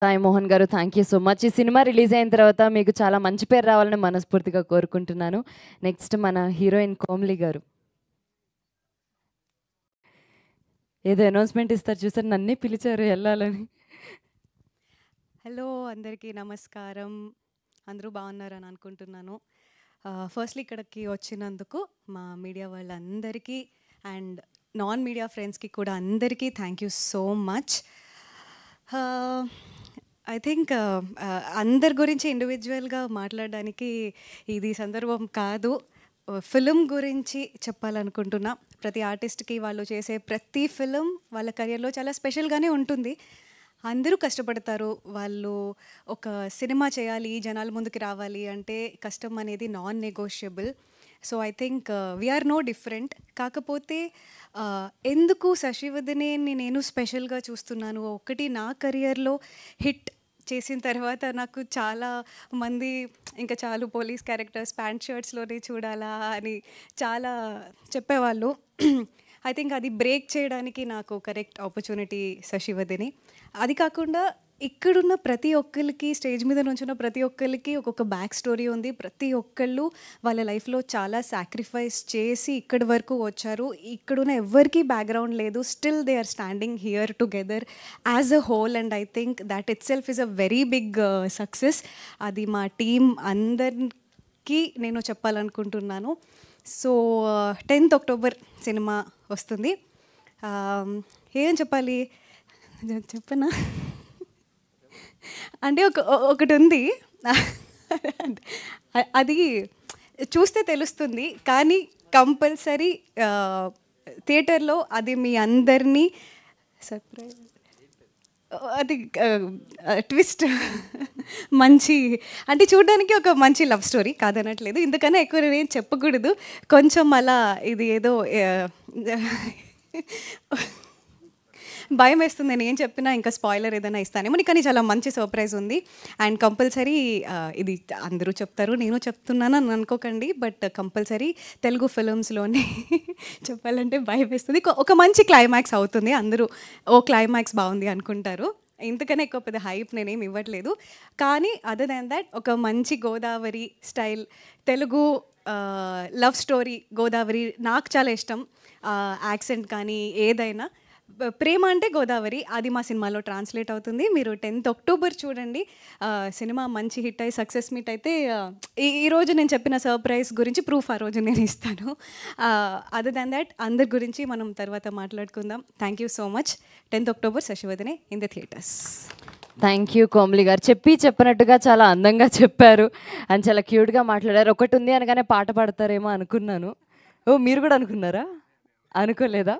సాయి మోహన్ గారు, thank you so much. ఈ cinema release అయిన తర్వాత మీకు చాలా మంచి పేరు రావాలని మనస్ఫూర్తిగా కోరుకుంటున్నాను. నెక్స్ట్ మన హీరోయిన్ కోమ్లి గారు. ఏదో అనౌన్స్మెంట్ ఇస్తారు చూసారు, నన్నే పిలిచారు వెళ్ళాలని. హలో అందరికీ నమస్కారం. అందరూ బాగున్నారని అనుకుంటున్నాను. ఫస్ట్లీ ఇక్కడికి వచ్చినందుకు మా మీడియా వాళ్ళందరికీ అండ్ నాన్ మీడియా ఫ్రెండ్స్కి కూడా అందరికీ thank you so much. I think అందరి గురించి ఇండివిజువల్గా మాట్లాడడానికి ఇది సందర్భం కాదు. ఫిలిం గురించి చెప్పాలనుకుంటున్నా. ప్రతి ఆర్టిస్ట్కి వాళ్ళు చేసే ప్రతి ఫిలిం వాళ్ళ కెరియర్లో చాలా స్పెషల్గానే ఉంటుంది. అందరూ కష్టపడతారు. వాళ్ళు ఒక సినిమా చేయాలి, జనాల ముందుకు రావాలి అంటే కష్టం అనేది non negotiable. So I think we are no different. కాకపోతే ఎందుకు శశివదనేని నేను స్పెషల్గా చూస్తున్నాను, ఒకటి నా కెరియర్లో హిట్ చేసిన తర్వాత నాకు చాలా మంది ఇంకా చాలు పోలీస్ క్యారెక్టర్స్ ప్యాంట్ షర్ట్స్లోనే చూడాలా అని చాలా చెప్పేవాళ్ళు. ఐ థింక్ అది బ్రేక్ చేయడానికి నాకు కరెక్ట్ ఆపర్చునిటీ శశివదనే. అది కాకుండా ఇక్కడున్న ప్రతి ఒక్కరికి, స్టేజ్ మీద నుంచున్న ప్రతి ఒక్కరికి ఒక్కొక్క బ్యాక్ స్టోరీ ఉంది. ప్రతి ఒక్కళ్ళు వాళ్ళ లైఫ్లో చాలా సాక్రిఫైస్ చేసి ఇక్కడి వరకు వచ్చారు. ఇక్కడున్న ఎవ్వరికీ బ్యాక్గ్రౌండ్ లేదు. Still they are standing here together as a whole and I think that itself is a very big success. అది మా టీం అందరికీ నేను చెప్పాలనుకుంటున్నాను. సో 10th October సినిమా వస్తుంది. ఏం చెప్పాలి చెప్పనా అంటే ఒకటి ఉంది. అది చూస్తే తెలుస్తుంది, కానీ కంపల్సరీ థియేటర్లో అది మీ అందరినీ సర్ప్రైజ్. అది ట్విస్ట్ మంచి అంటే చూడడానికి ఒక మంచి లవ్ స్టోరీ కాదనట్లేదు. ఇందుకన్నా ఎక్కువ నేను చెప్పకూడదు. కొంచెం అలా ఇది ఏదో భయం వేస్తుంది నేను ఏం చెప్పినా ఇంకా స్పాయిలర్ ఏదైనా ఇస్తానేమో. కానీ చాలా మంచి సర్ప్రైజ్ ఉంది అండ్ కంపల్సరీ ఇది అందరూ చెప్తారు, నేను చెప్తున్నాను అని అనుకోకండి. బట్ కంపల్సరీ తెలుగు ఫిలిమ్స్లోనే చెప్పాలంటే భయం వేస్తుంది. ఒక మంచి క్లైమాక్స్ అవుతుంది. అందరూ ఓ క్లైమాక్స్ బాగుంది అనుకుంటారు. ఇంతకన్నా ఎక్కువ పెద్ద హైప్ నేనేం ఇవ్వట్లేదు. కానీ అదర్ దాన్ దాట్ ఒక మంచి Godavari style Telugu love story. Godavari నాకు చాలా ఇష్టం. యాక్సెంట్ కానీ ఏదైనా ప్రేమ అంటే గోదావరి, అది మా సినిమాలో ట్రాన్స్లేట్ అవుతుంది. మీరు 10th October చూడండి. సినిమా మంచి హిట్ అయ్యి సక్సెస్ మీట్ అయితే ఈరోజు నేను చెప్పిన సర్ప్రైజ్ గురించి ప్రూఫ్ ఆ రోజు నేను ఇస్తాను. అదర్ దాన్ దాట్ అందరి గురించి మనం తర్వాత మాట్లాడుకుందాం. Thank you so much. 10th October Shashivadane in the theaters. Thank you Komli గారు. చెప్పినట్టుగా చాలా అందంగా చెప్పారు అండ్ చాలా క్యూట్గా మాట్లాడారు. ఒకటి ఉంది అనగానే పాట పాడతారేమో అనుకున్నాను. ఓ మీరు కూడా అనుకున్నారా? అనుకోలేదా?